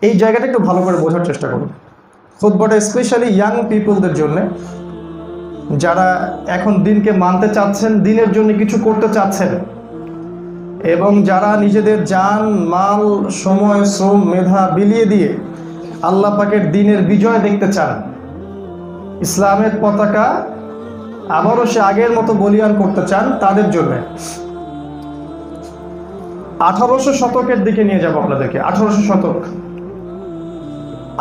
এই জায়গাটা একটু ভালো করে বোঝার চেষ্টা করুন। খুতবাটা স্পেশালি ইয়াং পিপলদের জন্য, যারা এখন দিনকে মানতে চাচ্ছেন, দিনের জন্য কিছু করতে চাচ্ছেন, এবং যারা নিজেদের জান, মাল, সময়, শ্রম, মেধা বিলিয়ে দিয়ে আল্লাহ পাকের দিনের বিজয় দেখতে চান, ইসলামের পতাকা আবারও সে আগের মতো বলিয়ান করতে চান, তাদের জন্য 1800 শতকের দিকে নিয়ে যাব আপনাদেরকে। 1800 শতক,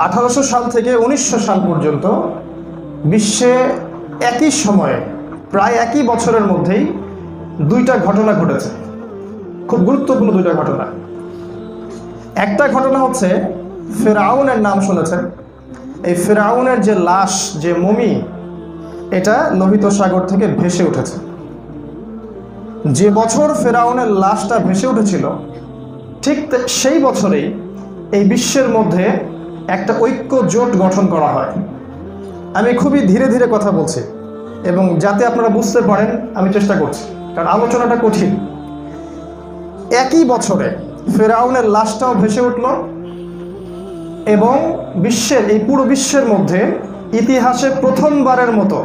1800 সাল থেকে 1900 সাল পর্যন্ত বিশ্বে একই সময়ে প্রায় একই বছরের মধ্যেই দুইটা ঘটনা ঘটেছে, খুব গুরুত্বপূর্ণ দুইটা ঘটনা। একটা ঘটনা হচ্ছে ফেরাউনের নাম শুনেছেন। এই ফেরাউনের যে লাশ, যে মমি, এটা লোহিত সাগর থেকে ভেসে উঠেছে। যে বছর ফেরাউনের লাশটা ভেসে উঠেছিল, ঠিক সেই বছরেই এই বিশ্বের মধ্যে একটা ঐক্য জোট গঠন করা হয়। আমি খুবই ধীরে ধীরে কথা বলছি এবং যাতে আপনারা বুঝতে পারেন আমি চেষ্টা করছি, কারণ আলোচনাটা কঠিন। একই বছরে ফেরাউনের লাশটাও ভেসে উঠল এবং বিশ্বের, এই পুরো বিশ্বের মধ্যে ইতিহাসে প্রথমবারের মতো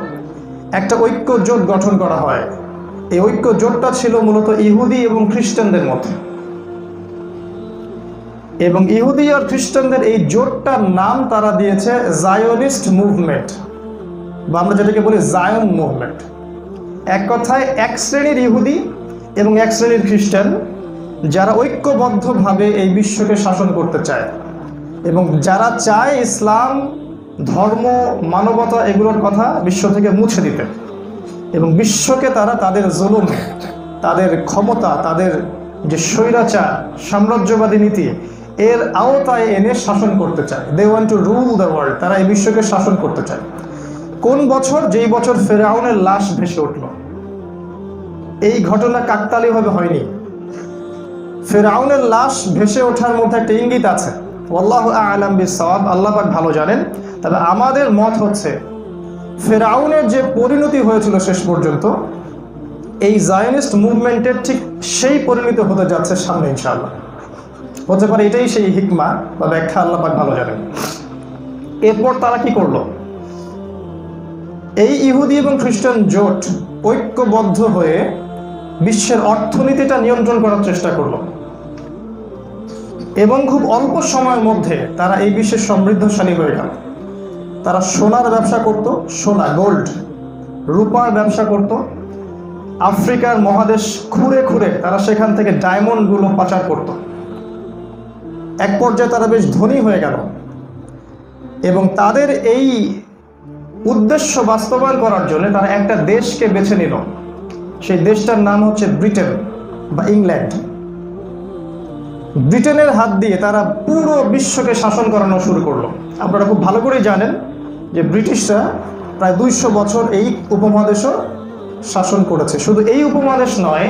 একটা ঐক্য জোট গঠন করা হয়। এই ঐক্য জোটটা ছিল মূলত ইহুদি এবং খ্রিস্টানদের মধ্যে, এবং ইহুদি আর খ্রিস্টানদের এই জোটটার নাম তারা দিয়েছে জায়োনিস্ট মুভমেন্ট, বা আমরা যেটাকে বলি জায়ন মুভমেন্ট। এক কথায় এক শ্রেণীর ইহুদি এবং এক শ্রেণীর খ্রিস্টান, যারা ঐক্যবদ্ধভাবে এই বিশ্বকে শাসন করতে চায় এবং যারা চায় ইসলাম, ধর্ম, মানবতা এগুলোর কথা বিশ্ব থেকে মুছে দিতে, এবং বিশ্বকে তারা তাদের জুলুম, তাদের ক্ষমতা, তাদের যে স্বৈরাচার সাম্রাজ্যবাদী নীতি, এর আওতায় এনে শাসন করতে চায়। They want to rule the world. তারা এই বিশ্বকে শাসন করতে চায়। কোন বছর? যেই বছর ফেরাউনের লাশ ভেসে উঠল। এই ঘটনা কাকতালীয়ভাবে হয়নি। ফেরাউনের লাশ ভেসে ওঠার মধ্যে একটা ইঙ্গিত আছে। আল্লাহু আ'লাম বিস-সাওয়াব, আল্লাহ পাক ভালো জানেন। তবে আমাদের মত হচ্ছে ফেরাউনের যে পরিণতি হয়েছিল শেষ পর্যন্ত, এই জায়নিস্ট মুভমেন্টের ঠিক সেই পরিণতি হতে যাচ্ছে সামনে ইনশাআল্লাহ। হতে পারে এটাই সেই হিকমা বা ব্যাখ্যা, আল্লাহ পাক ভালো জানেন। এরপর তারা কি করলো? এই ইহুদি এবং খ্রিস্টান জোট ঐক্যবদ্ধ হয়ে বিশ্বের অর্থনীতিটা নিয়ন্ত্রণ করার চেষ্টা করলো, এবং খুব অল্প সময়ের মধ্যে তারা এই বিশ্বের সমৃদ্ধশালী হয়ে গেল। তারা সোনার ব্যবসা করত, সোনা, গোল্ড, রূপার ব্যবসা করত। আফ্রিকার মহাদেশ খুঁড়ে খুঁড়ে তারা সেখান থেকে ডায়মন্ডগুলো পাচার করত। এক পর্যায়ে তারা বেশ ধনী হয়ে গেল, এবং তাদের এই উদ্দেশ্য বাস্তবায়ন করার জন্য তারা একটা দেশকে বেছে নিল। সেই দেশটার নাম হচ্ছে ব্রিটেন বা ইংল্যান্ড। ব্রিটেনের হাত দিয়ে তারা পুরো বিশ্বকে শাসন করানো শুরু করলো। আপনারা খুব ভালো করেই জানেন যে ব্রিটিশরা প্রায় 200 বছর এই উপমহাদেশও শাসন করেছে। শুধু এই উপমহাদেশ নয়,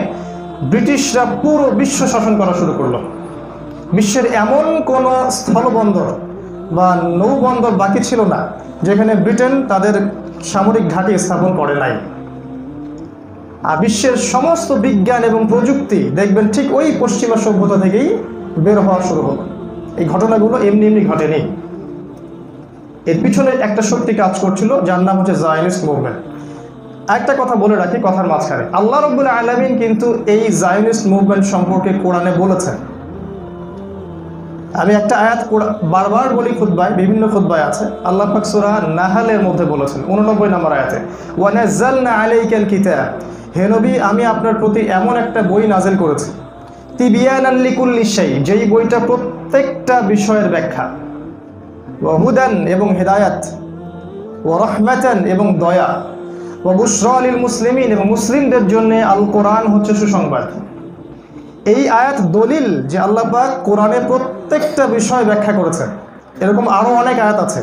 ব্রিটিশরা পুরো বিশ্ব শাসন করা শুরু করলো। বিশ্বের এমন কোনো স্থলবন্দর বা নৌবন্দর বাকি ছিল না যেখানে ব্রিটেন তাদের সামরিক ঘাঁটি স্থাপন করে নাই। আর বিশ্বের সমস্ত বিজ্ঞান এবং প্রযুক্তি দেখবেন ঠিক ওই পশ্চিমা সভ্যতা থেকেই বের হওয়া শুরু হলো। এই ঘটনাগুলো এমনি এমনি ঘটেনি। এর পিছনে একটা শক্তি কাজ করছিল, যার নাম হচ্ছে জায়নিস্ট মুভমেন্ট। একটা কথা বলে রাখি কথার মাঝখানে, আল্লাহ রাব্বুল আলামিন কিন্তু এই জায়নিস্ট মুভমেন্ট সম্পর্কে কোরআনে বলেছেন। আমি একটা আয়াত বারবার বলি খুতবায়, বিভিন্ন খুতবায় আছে। আল্লাহ পাক সূরা নাহলের মধ্যে বলেছেন 89 নম্বর আয়াতে, ওয়া নাযালনা আলাইকাল কিতাব, হে নবী আমি আপনার প্রতি এমন একটা বই নাযিল করেছি, তিবিয়ানান লিকুল্লি শাই, যেই বইটা প্রত্যেকটা বিষয়ের ব্যাখ্যা, ওয়া হুদান এবং হেদায়াত, ওয়া রাহমাতান এবং দয়া, ওয়া বুশরা লিল মুসলিমিন এবং মুসলিমদের জন্য আল কোরআন হচ্ছে সুসংবাদ। এই আয়াত দলিল যে আল্লাহ পাক কোরআনে প্রত্যেকটা বিষয় ব্যাখ্যা করেছেন। এরকম আরও অনেক আয়াত আছে।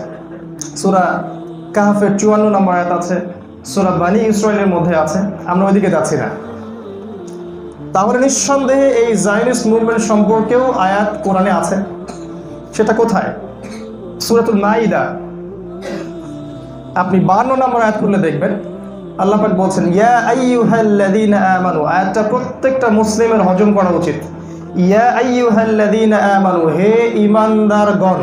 সূরা কাহফের 54 নম্বর আয়াত আছে, সূরা বানী ইসরাঈলের মধ্যে আছে। আমরা ওইদিকে যাচ্ছি না। তাহলে নিঃসন্দেহে এই জায়নিস্ট মুভমেন্ট সম্পর্কেও আয়াত কোরআনে আছে। সেটা কোথায়? সূরাতুল মাইদা আপনি 52 নম্বর আয়াত খুলে দেখবেন, আল্লাহ পাক বলছেন ইয়া আইয়ুহাল্লাযীনা আমানু। আয়াতটা প্রত্যেকটা মুসলিমের হজম করা উচিত। ইয়া আইয়ুহাল্লাযীনা আমানু, হে ঈমানদারগণ,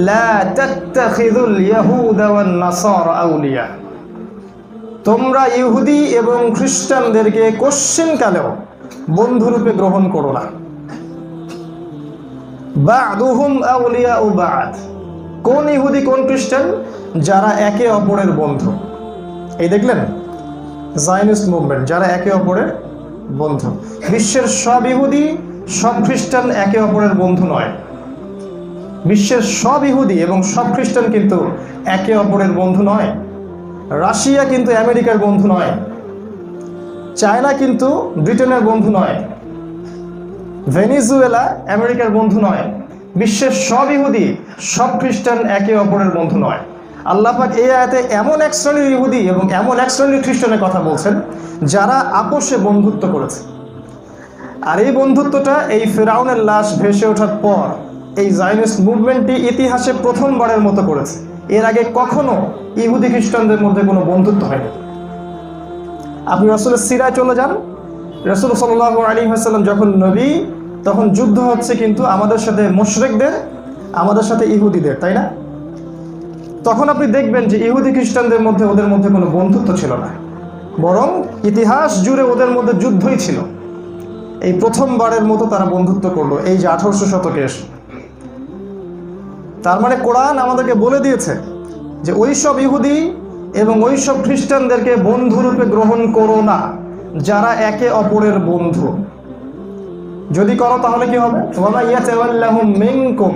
লা তাত্তাখিযুল ইয়াহুদা ওয়ান নাসারা আউলিয়া, তোমরা ইহুদি এবং খ্রিস্টানদেরকে কোশ্চিনকালেও বন্ধুরূপে গ্রহণ করো না। বা'দুহুম আউলিয়াউ বা'দ, কোন ইহুদি কোন খ্রিস্টান? যারা একে অপরের বন্ধু। এই দেখলেন জায়নিস্ট মুভমেন্ট, যারা একে অপরের বন্ধু। বিশ্বের সব ইহুদি সব খ্রিস্টান একে অপরের বন্ধু নয়। বিশ্বের সব ইহুদি এবং সব খ্রিস্টান কিন্তু একে অপরের বন্ধু নয়। রাশিয়া কিন্তু আমেরিকার বন্ধু নয়, চায়না কিন্তু ব্রিটেনের বন্ধু নয়, ভেনিজুয়েলা আমেরিকার বন্ধু নয়। বিশ্বের সব ইহুদি সব খ্রিস্টান একে অপরের বন্ধু নয়। আল্লাহ পাক এই আয়াতে এমন এক শ্রেণীর ইহুদি এবং এমন এক শ্রেণীর খ্রিস্টানের কথা বলছেন যারা আপোষে বন্ধুত্ব করেছে। আর এই বন্ধুত্বটা এই ফিরআউনের লাশ ভেসে ওঠার পর এই জায়নিস্ট মুভমেন্টটি ইতিহাসে প্রথমবারের মতো করেছে। এর আগে কখনো ইহুদি খ্রিস্টানদের মধ্যে কোনো বন্ধুত্ব হয়নি। আপনি রাসূলের সিরায় চলে যান, রাসূল সাল্লাল্লাহু আলাইহি ওয়াসাল্লাম যখন নবী, তখন যুদ্ধ হচ্ছে কিন্তু আমাদের সাথে মুশরিকদের, আমাদের সাথে ইহুদিদের, তাই না? তখন আপনি দেখবেন যে ইহুদি খ্রিস্টানদের মধ্যে ওদের মধ্যে কোনো বন্ধুত্ব ছিল না, বরং ইতিহাস জুড়ে ওদের মধ্যে যুদ্ধই ছিল। এই প্রথমবারের মতো তারা বন্ধুত্ব করলো এই যে 1800 শতকে এসে। তার মানে কোরআন আমাদেরকে বলে দিয়েছে যে ওই সব ইহুদি এবং ওই সব খ্রিস্টানদেরকে বন্ধুরূপে গ্রহণ করো না যারা একে অপরের বন্ধু। যদি করো তাহলে কি হবে? ওয়ামা ইয়াতাওয়াল্লাহুম মিনকুম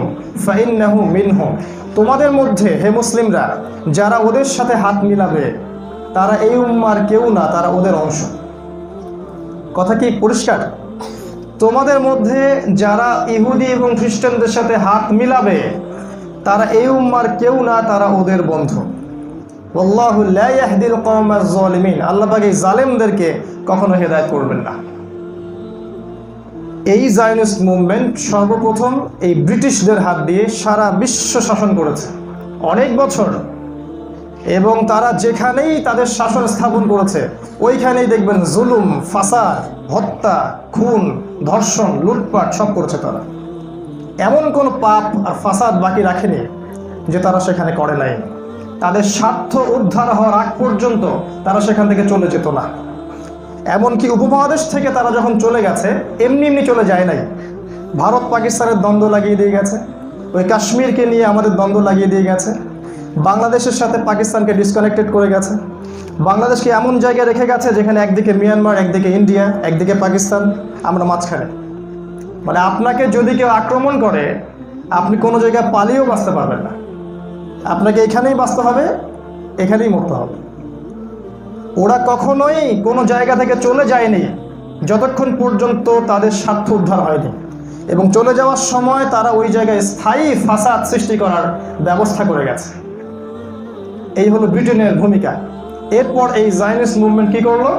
ফাইন্নাহু মিনহুম, তোমাদের মধ্যে হে মুসলিমরা যারা ওদের সাথে হাত মিলাবে তারা এই উম্মার কেউ না, তারা ওদের অংশ। কথা কি পরিষ্কার? তোমাদের মধ্যে যারা ইহুদি এবং খ্রিস্টানদের সাথে হাত মিলাবে তারা এই উম্মার কেউ না, তারা ওদের বন্ধু। ওয়াল্লাহু লা ইয়াহদিল কওমাজ যালিমিন, আল্লাহ পাক এই জালেমদেরকে কখনো হেদায়েত করবেন না। এই জায়নিস্ট মুভমেন্ট সর্বপ্রথম এই ব্রিটিশদের হাত দিয়ে সারা বিশ্ব শাসন করেছে অনেক বছর, এবং তারা যেখানেই তাদের শাসন স্থাপন করেছে ওইখানেই দেখবেন জুলুম, ফাসাদ, হত্যা, খুন, ধর্ষণ, লুটপাট সব করেছে তারা। এমন কোনো পাপ আর ফাসাদ বাকি রাখেনি যে তারা সেখানে করে নাই। তাদের স্বার্থ উদ্ধার হওয়ার আগ পর্যন্ত তারা সেখান থেকে চলে যেত না। এমনকি উপমহাদেশ থেকে তারা যখন চলে গেছে এমনি এমনি চলে যায় নাই। ভারত পাকিস্তানের দ্বন্দ্ব লাগিয়ে দিয়ে গেছে, ওই কাশ্মীরকে নিয়ে আমাদের দ্বন্দ্ব লাগিয়ে দিয়ে গেছে, বাংলাদেশের সাথে পাকিস্তানকে ডিসকানেক্টেড করে গেছে, বাংলাদেশকে এমন জায়গায় রেখে গেছে যেখানে একদিকে মিয়ানমার, একদিকে ইন্ডিয়া, একদিকে পাকিস্তান, আমরা মাঝখানে। মানে আপনাকে যদি কেউ আক্রমণ করে আপনি কোনো জায়গায় পালিয়েও বাঁচতে পারবেন না, আপনাকে এখানেই বাঁচতে হবে, এখানেই মরতে হবে। ওরা কখনোই কোনো জায়গা থেকে চলে যায়নি যতক্ষণ পর্যন্ত তাদের স্বার্থ উদ্ধার হয়নি, এবং চলে যাওয়ার সময় তারা ওই জায়গায় স্থায়ী ফাসাদ সৃষ্টি করার ব্যবস্থা করে গেছে। এই হলো ব্রিটেনের ভূমিকা। এরপর এই জায়নিস্ট মুভমেন্ট কি করলো?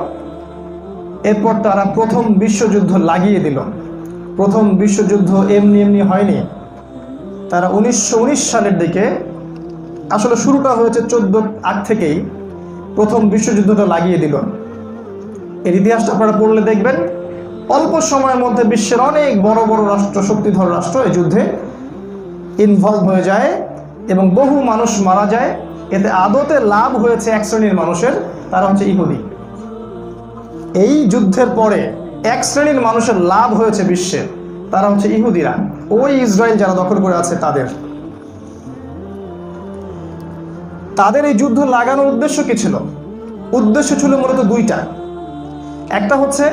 এরপর তারা প্রথম বিশ্বযুদ্ধ লাগিয়ে দিল। প্রথম বিশ্বযুদ্ধ এমনি এমনি হয়নি। তারা 1919 সালের দিকে, আসলে শুরুটা হয়েছে 14 আগ থেকেই, প্রথম বিশ্বযুদ্ধটা লাগিয়ে দিল। এর ইতিহাসটা আপনারা পড়লে দেখবেন অল্প সময়ের মধ্যে বিশ্বের অনেক বড় বড় রাষ্ট্র, শক্তিধর রাষ্ট্র এই যুদ্ধে ইনভলভ হয়ে যায় এবং বহু মানুষ মারা যায়। এতে আদতে লাভ হয়েছে এক শ্রেণীর মানুষের, তারা হচ্ছে ইহুদি। এই যুদ্ধের পরে এক শ্রেণীর মানুষের লাভ হয়েছে বিশ্বের, তারা হচ্ছে ইহুদিরা। ওই ইসরায়েল যারা দখল করে আছে তাদের এই যুদ্ধ লাগানোর উদ্দেশ্য কি ছিল? উদ্দেশ্য ছিল মূলত দুইটা। একটা হচ্ছে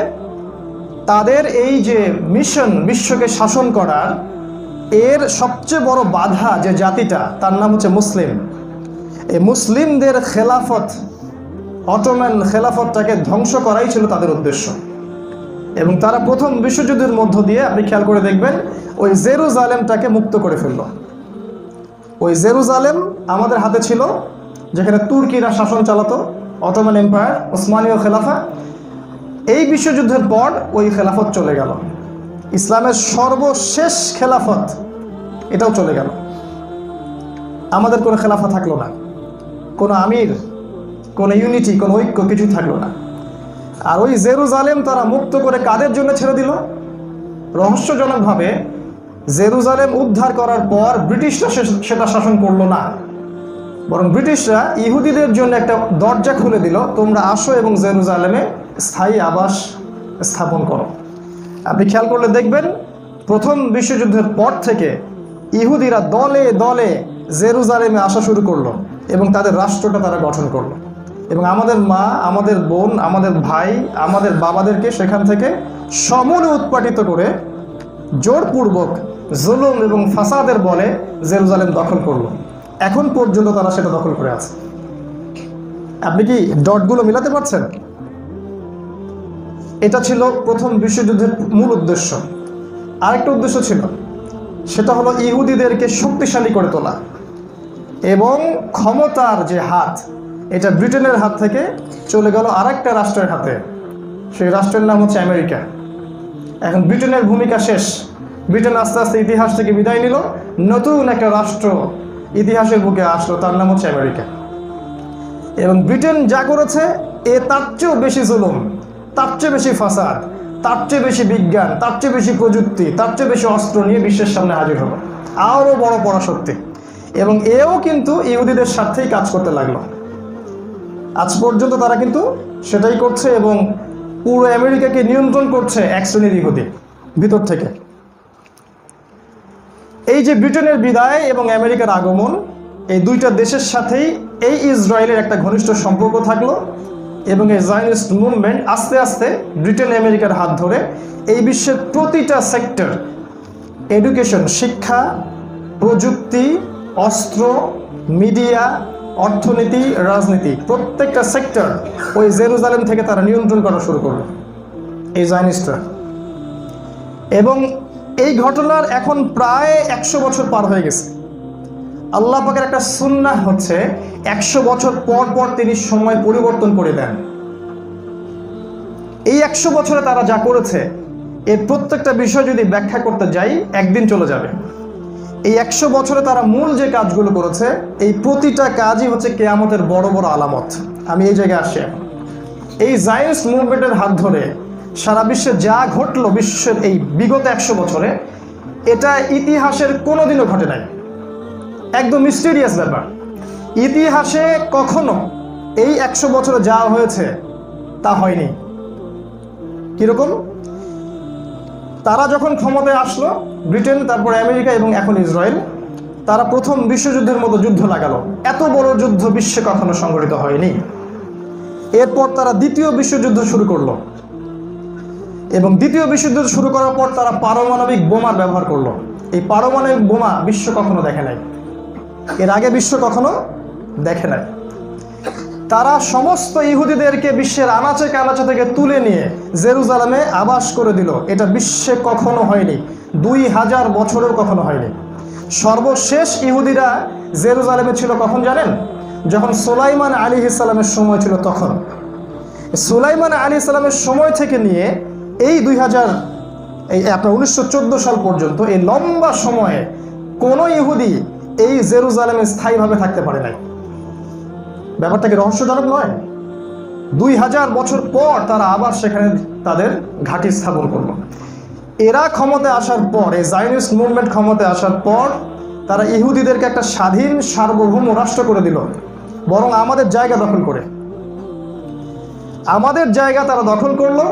তাদের এই যে মিশন বিশ্বকে শাসন করার, এর সবচেয়ে বড় বাধা যে জাতিটা, তার নাম হচ্ছে মুসলিম। এই মুসলিমদের খেলাফত, অটোমান খেলাফতটাকে ধ্বংস করাই ছিল তাদের উদ্দেশ্য। এবং তারা প্রথম বিশ্বযুদ্ধের মধ্য দিয়ে, আপনি খেয়াল করে দেখবেন, ওই জেরুজালেমটাকে মুক্ত করে ফেলল। ওই জেরুজালেম আমাদের হাতে ছিল, যেখানে তুর্কিরা শাসন চালাতো, অটোমান এম্পায়ার, ওসমানীয় খেলাফা। এই বিশ্বযুদ্ধের পর ওই খেলাফত চলে গেল, ইসলামের সর্বশেষ খেলাফত এটাও চলে গেল। আমাদের কোনো খেলাফা থাকলো না, কোনো আমির, কোনো ইউনিটি, কোনো ঐক্য, কিছু থাকলো না। আর ওই জেরুজালেম তারা মুক্ত করে কাদের জন্য ছেড়ে দিল? রহস্যজনকভাবে জেরুজালেম উদ্ধার করার পর ব্রিটিশরা সেটা শাসন করলো না, বরং ব্রিটিশরা ইহুদিদের জন্য একটা দরজা খুলে দিল, তোমরা আসো এবং জেরুজালেমে স্থায়ী আবাস স্থাপন করো। আপনি খেয়াল করলে দেখবেন প্রথম বিশ্বযুদ্ধের পর থেকে ইহুদিরা দলে দলে জেরুজালেমে আসা শুরু করলো এবং তাদের রাষ্ট্রটা তারা গঠন করলো। এবং আমাদের মা, আমাদের বোন, আমাদের ভাই, আমাদের বাবাদেরকে সেখান থেকে সমূলে উৎপাটিত করে জোরপূর্বক জুলুম এবং ফাসাদের বলে জেরুজালেম দখল করলো। এখন পর্যন্ত তারা সেটা দখল করে আছে। আপনি কি ডটগুলো মিলাতে পারছেন? এটা ছিল প্রথম বিশ্বযুদ্ধের মূল উদ্দেশ্য। আরেকটা উদ্দেশ্য ছিল, সেটা হলো ইহুদিদেরকে শক্তিশালী করে তোলা এবং ক্ষমতার যে হাত, এটা ব্রিটেনের হাত থেকে চলে গেল আরেকটা রাষ্ট্রের হাতে। সেই রাষ্ট্রের নাম হচ্ছে আমেরিকা। এখন ব্রিটেনের ভূমিকা শেষ। ব্রিটেন আস্তে আস্তে ইতিহাস থেকে বিদায় নিল, নতুন একটা রাষ্ট্র ইতিহাসের বুকে আসলো, তার নাম হচ্ছে আমেরিকা। এবং ব্রিটেন যা করেছে তার চেয়েও বেশি জুলুম, তার চেয়ে বেশি ফাসাদ, তার চেয়ে বেশি বিজ্ঞান, তার চেয়ে বেশি প্রযুক্তি, তার চেয়ে বেশি অস্ত্র নিয়ে বিশ্বের সামনে হাজির হলো, আরও বড় পরাশক্তি। এবং এও কিন্তু ইহুদিদের স্বার্থেই কাজ করতে লাগলো। আজ পর্যন্ত তারা কিন্তু সেটাই করছে এবং পুরো আমেরিকাকে নিয়ন্ত্রণ করছে এক শ্রেণীর ইহুদি ভিতর থেকে। এই যে ব্রিটেনের বিদায় এবং আমেরিকার আগমন, এই দুইটা দেশের সাথেই এই ইসরায়েলের একটা ঘনিষ্ঠ সম্পর্ক থাকলো এবং এই জায়নিস্ট মুভমেন্ট আস্তে আস্তে ব্রিটেন আমেরিকার হাত ধরে এই বিশ্বের প্রতিটা সেক্টর, এডুকেশন, শিক্ষা, প্রযুক্তি, অস্ত্র, মিডিয়া, অর্থনীতি, রাজনীতি, প্রত্যেকটা সেক্টর ওই জেরুজালেম থেকে তারা নিয়ন্ত্রণ করা শুরু করলো এই জায়নিস্টরা। এবং এই ঘটনার এখন প্রায় 100 বছর পার হয়ে গেছে। আল্লাহ পাকের একটা সুন্নাহ হচ্ছে 100 বছর পর পর তিনি সময় পরিবর্তন করে দেন। এই 100 বছরে তারা যা করেছে এর প্রত্যেকটা বিষয় যদি ব্যাখ্যা করতে যাই একদিন চলে যাবে। এই 100 বছরে তারা মূল যে কাজগুলো করেছে এই প্রতিটা কাজই হচ্ছে কিয়ামতের বড় বড় আলামত। আমি এই জায়গায় আসি। এই জায়নিস্ট মুভমেন্টের হাত ধরে সারা বিশ্বে যা ঘটলো বিশ্বের এই বিগত 100 বছরে, এটা ইতিহাসের কোনোদিনও ঘটে নাই। একদম মিস্টেরিয়াস ব্যাপার। ইতিহাসে কখনো এই 100 বছরে যা হয়েছে তা হয়নি। কিরকম? তারা যখন ক্ষমতায় আসলো, ব্রিটেন, তারপর আমেরিকা এবং এখন ইসরায়েল, তারা প্রথম বিশ্বযুদ্ধের মতো যুদ্ধ লাগালো। এত বড় যুদ্ধ বিশ্বে কখনো সংঘটিত হয়নি। এরপর তারা দ্বিতীয় বিশ্বযুদ্ধ শুরু করলো এবং দ্বিতীয় বিশ্বযুদ্ধ শুরু করার পর তারা পারমাণবিক বোমার ব্যবহার করলো। এই পারমাণবিক বোমা বিশ্ব কখনো দেখে নাই, এর আগে বিশ্ব কখনো দেখে নাই। তারা সমস্ত ইহুদিদেরকে বিশ্বের আনাচে কানাচে থেকে তুলে নিয়ে জেরুজালেমে আবাস করে দিল। এটা বিশ্বে কখনো হয়নি, 2000 বছরেও কখনো হয়নি। সর্বশেষ ইহুদিরা জেরুজালেমে ছিল কখন জানেন? যখন সুলাইমান আলাইহিস সালামের সময় ছিল তখন। সুলাইমান আলাইহিস সালামের সময় থেকে নিয়ে এই 1914 সাল পর্যন্ত এই লম্বা সময়ে কোনো ইহুদি এই জেরুজালেমে স্থায়ীভাবে থাকতে পারে নাই। ব্যাপারটা কি রহস্যজনক নয়? 2000 বছর পর তারা আবার সেখানে তাদের ঘাঁটি স্থাপন করলো। এরা ক্ষমতায় আসার পর, এই জায়নিস্ট মুভমেন্ট ক্ষমতায় আসার পর তারা ইহুদিদেরকে একটা স্বাধীন সার্বভৌম রাষ্ট্র করে দিল, বরং আমাদের জায়গা দখল করে। আমাদের জায়গা তারা দখল করলো।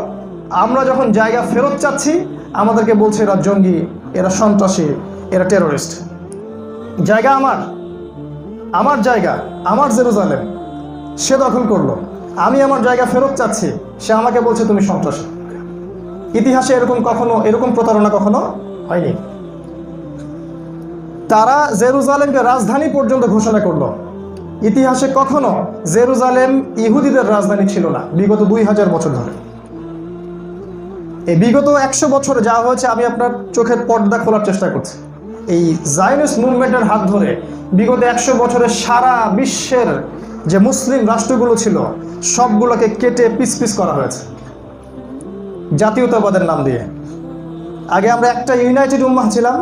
আমরা যখন জায়গা ফেরত চাচ্ছি আমাদেরকে বলছে এরা জঙ্গি, এরা সন্ত্রাসী, এরা টেরোরিস্ট। জায়গা আমার জায়গা, আমার জেরুজালেম, সে দখল করলো। আমি আমার জায়গা ফেরত চাচ্ছি, সে আমাকে বলছে তুমি সন্ত্রাসী। ইতিহাসে এরকম প্রতারণা কখনো হয়নি। তারা জেরুজালেমকে রাজধানী পর্যন্ত ঘোষণা করলো। ইতিহাসে কখনো জেরুজালেম ইহুদিদের রাজধানী ছিল না বিগত 2000 বছর ধরে। এই বিগত 100 বছরে যা হয়েছে আমি আপনার চোখের পর্দা খোলার চেষ্টা করছি। এই জায়নিস্ট মুভমেন্টের হাত ধরে বিগত 100 বছরে সারা বিশ্বের যে মুসলিম রাষ্ট্রগুলো ছিল সবগুলোকে কেটে পিস পিস করা হয়েছে জাতীয়তাবাদের নাম দিয়ে। আগে আমরা একটা ইউনাইটেড উম্মাহ ছিলাম,